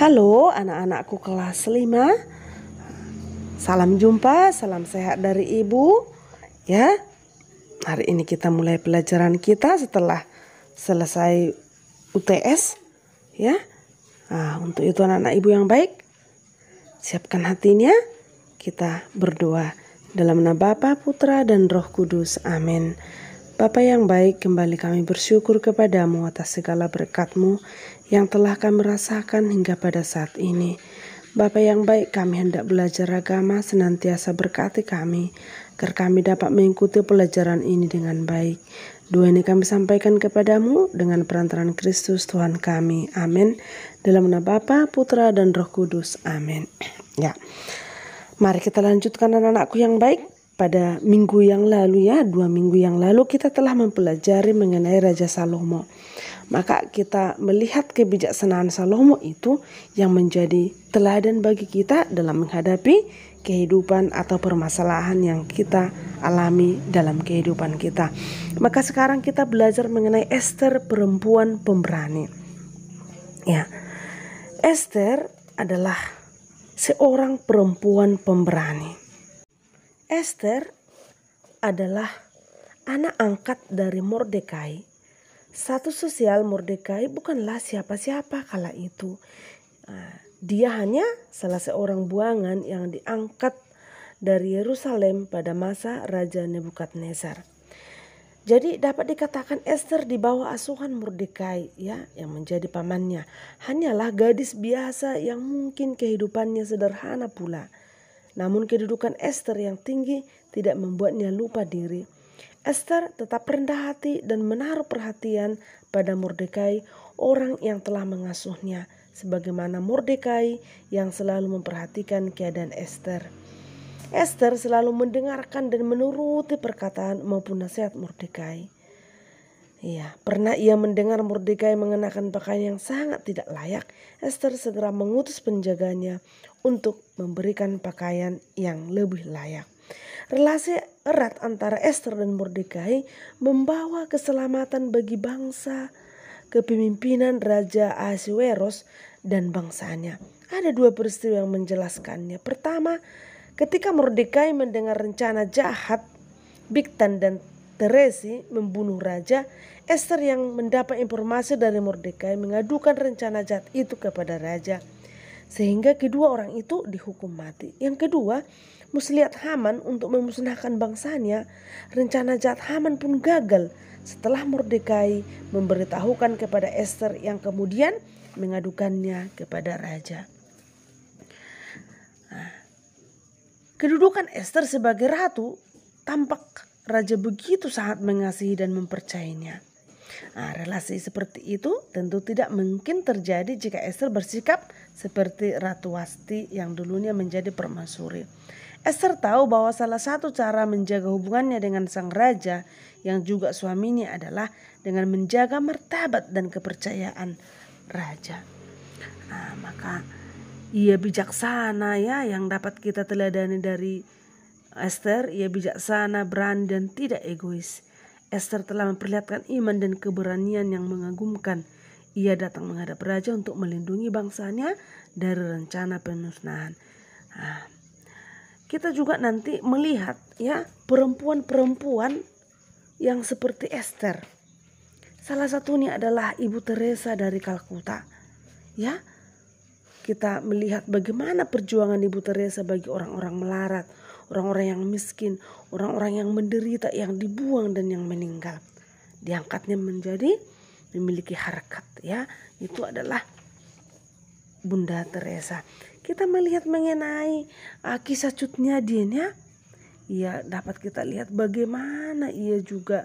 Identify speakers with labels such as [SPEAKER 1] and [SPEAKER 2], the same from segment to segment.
[SPEAKER 1] Halo anak-anakku kelas 5. Salam jumpa, salam sehat dari Ibu. Ya. Hari ini kita mulai pelajaran kita setelah selesai UTS, ya. Untuk itu anak-anak Ibu yang baik, siapkan hatinya. Kita berdoa dalam nama Bapa, Putra dan Roh Kudus. Amin. Bapa yang baik, kembali kami bersyukur kepadamu atas segala berkat-Mu yang telah kami rasakan hingga pada saat ini. Bapa yang baik, kami hendak belajar agama, senantiasa berkati kami, agar kami dapat mengikuti pelajaran ini dengan baik. Doa ini kami sampaikan kepadamu dengan perantaraan Kristus Tuhan kami. Amin. Dalam nama Bapa, Putra dan Roh Kudus. Amin. Ya, mari kita lanjutkan anak-anakku yang baik. Pada minggu yang lalu 2 minggu yang lalu kita telah mempelajari mengenai Raja Salomo. Maka kita melihat kebijaksanaan Salomo itu yang menjadi teladan bagi kita dalam menghadapi kehidupan atau permasalahan yang kita alami dalam kehidupan kita. Maka sekarang kita belajar mengenai Ester, perempuan pemberani. Ya, Ester adalah seorang perempuan pemberani. Ester adalah anak angkat dari Mordekai. Status sosial Mordekai bukanlah siapa-siapa kala itu. Dia hanya salah seorang buangan yang diangkat dari Yerusalem pada masa Raja Nebukadnezar. Jadi dapat dikatakan Ester di bawah asuhan Mordekai, ya, yang menjadi pamannya. Hanyalah gadis biasa yang mungkin kehidupannya sederhana pula. Namun kedudukan Ester yang tinggi tidak membuatnya lupa diri. Ester tetap rendah hati dan menaruh perhatian pada Mordekai, orang yang telah mengasuhnya, sebagaimana Mordekai yang selalu memperhatikan keadaan Ester. Ester selalu mendengarkan dan menuruti perkataan maupun nasihat Mordekai. Ya, pernah ia mendengar Mordekai mengenakan pakaian yang sangat tidak layak. Ester segera mengutus penjaganya untuk memberikan pakaian yang lebih layak. Relasi erat antara Ester dan Mordekai membawa keselamatan bagi bangsa, kepemimpinan Raja Ahasuerus dan bangsanya. Ada 2 peristiwa yang menjelaskannya. Pertama, ketika Mordekai mendengar rencana jahat Bigtan dan Teresi membunuh raja, Ester yang mendapat informasi dari Mordekai mengadukan rencana jahat itu kepada raja, sehingga kedua orang itu dihukum mati. Yang kedua, muslihat Haman untuk memusnahkan bangsanya. Rencana jahat Haman pun gagal setelah Mordekai memberitahukan kepada Ester yang kemudian mengadukannya kepada raja. Kedudukan Ester sebagai ratu tampak raja begitu sangat mengasihi dan mempercayainya. Relasi seperti itu tentu tidak mungkin terjadi jika Ester bersikap seperti Ratu Wasti yang dulunya menjadi permaisuri. Ester tahu bahwa salah satu cara menjaga hubungannya dengan sang raja yang juga suaminya adalah dengan menjaga martabat dan kepercayaan raja. Maka ia bijaksana, ya, yang dapat kita teladani dari Ester. Ia bijaksana, berani dan tidak egois. Ester telah memperlihatkan iman dan keberanian yang mengagumkan. Ia datang menghadap raja untuk melindungi bangsanya dari rencana pemusnahan. Kita juga nanti melihat, ya, perempuan-perempuan yang seperti Ester. Salah satunya adalah Ibu Teresa dari Kalkuta. Ya, kita melihat bagaimana perjuangan Ibu Teresa bagi orang-orang melarat, orang-orang yang miskin, orang-orang yang menderita, yang dibuang dan yang meninggal. Diangkatnya menjadi memiliki harkat, ya. Itu adalah Bunda Teresa. Kita melihat mengenai kisah Cut Nyadin, ya. Ya, dapat kita lihat bagaimana ia juga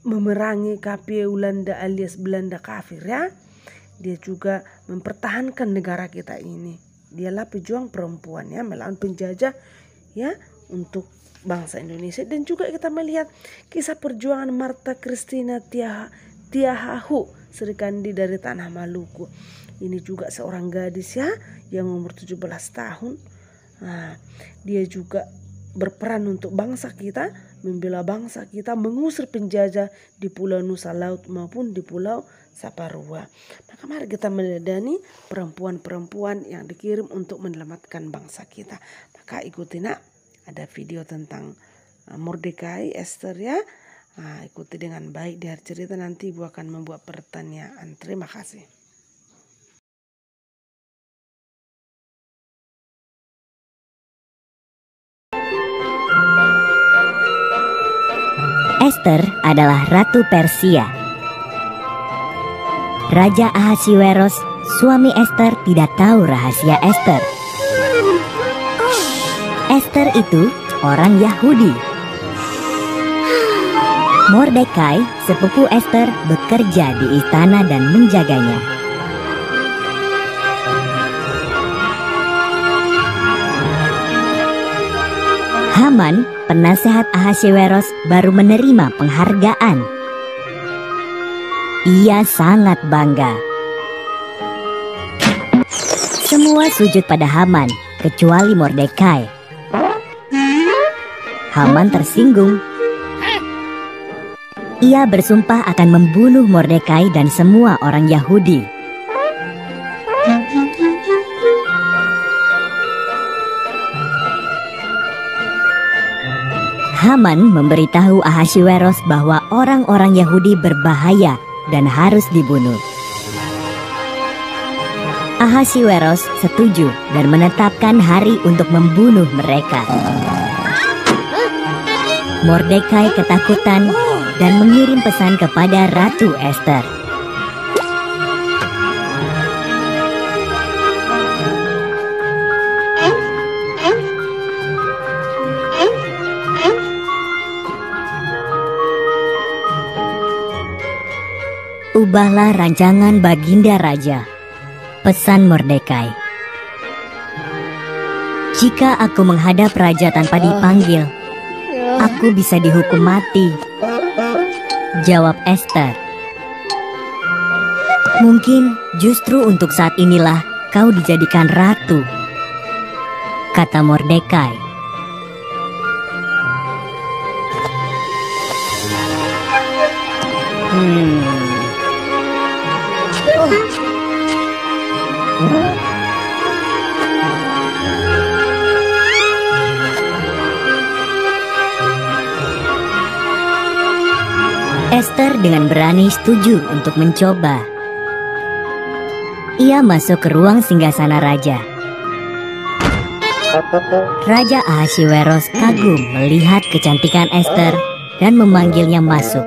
[SPEAKER 1] memerangi KP Ulanda alias Belanda kafir, ya. Dia juga mempertahankan negara kita ini. Dialah pejuang perempuan, ya, melawan penjajah, ya, untuk bangsa Indonesia. Dan juga kita melihat kisah perjuangan Marta Christina Tiahahu Serikandi dari tanah Maluku. Ini juga seorang gadis, ya, yang umur 17 tahun. Dia juga berperan untuk bangsa kita, membela bangsa kita, mengusir penjajah di Pulau Nusa Laut maupun di Pulau Saparua. Maka mari kita meneladani perempuan-perempuan yang dikirim untuk menyelamatkan bangsa kita. Maka ikuti nak, ada video tentang Mordekai, Esther ya. Ikuti dengan baik di hari cerita, nanti Ibu akan membuat pertanyaan. Terima kasih.
[SPEAKER 2] Esther adalah Ratu Persia. Raja Ahasiweros, suami Esther, tidak tahu rahasia Esther. Esther itu orang Yahudi. Mordekai, sepupu Esther, bekerja di istana dan menjaganya. Haman, penasehat Ahasiweros, baru menerima penghargaan. Ia sangat bangga. Semua sujud pada Haman, kecuali Mordekai. Haman tersinggung. Ia bersumpah akan membunuh Mordekai dan semua orang Yahudi. Haman memberitahu Ahasiweros bahwa orang-orang Yahudi berbahaya dan harus dibunuh. Ahasiweros setuju dan menetapkan hari untuk membunuh mereka. Mordekai ketakutan dan mengirim pesan kepada Ratu Esther. Ubahlah rancangan Baginda Raja. Pesan Mordekai. Jika aku menghadap raja tanpa dipanggil, aku bisa dihukum mati. Jawab Esther. Mungkin justru untuk saat inilah kau dijadikan ratu, kata Mordekai. Esther dengan berani setuju untuk mencoba. Ia masuk ke ruang singgasana raja. Raja Ahasiweros kagum melihat kecantikan Esther dan memanggilnya masuk.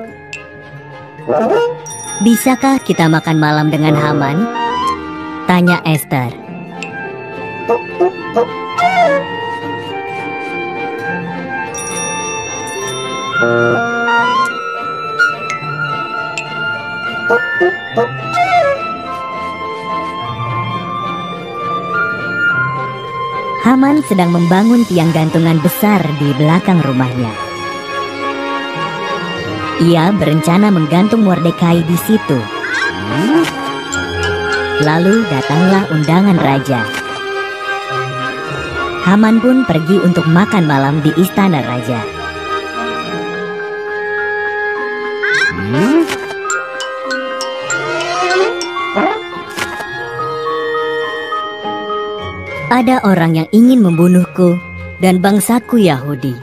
[SPEAKER 2] Bisakah kita makan malam dengan Haman? Tanya Esther. Haman sedang membangun tiang gantungan besar di belakang rumahnya. Ia berencana menggantung Mordekai di situ. Lalu datanglah undangan raja. Haman pun pergi untuk makan malam di istana raja. Ada orang yang ingin membunuhku dan bangsaku Yahudi,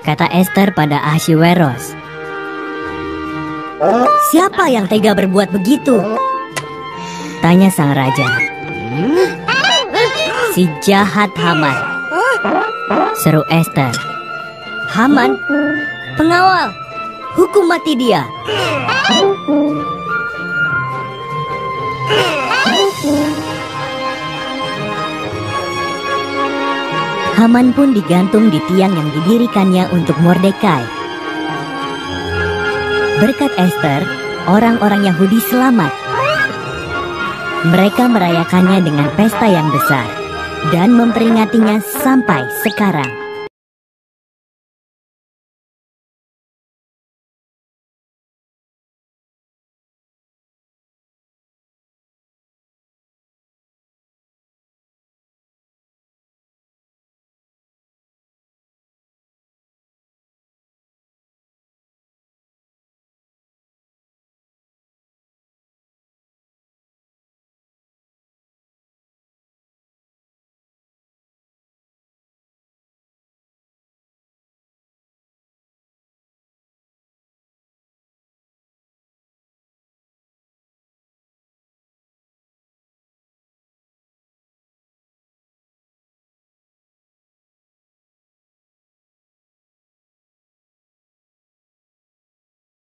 [SPEAKER 2] kata Esther pada Ahasiweros. Siapa yang tega berbuat begitu? Tanya sang raja. Si jahat Haman, seru Esther. Haman, pengawal, hukum mati dia. Haman pun digantung di tiang yang didirikannya untuk Mordekai. Berkat Esther, orang-orang Yahudi selamat. Mereka merayakannya dengan pesta yang besar dan memperingatinya sampai sekarang.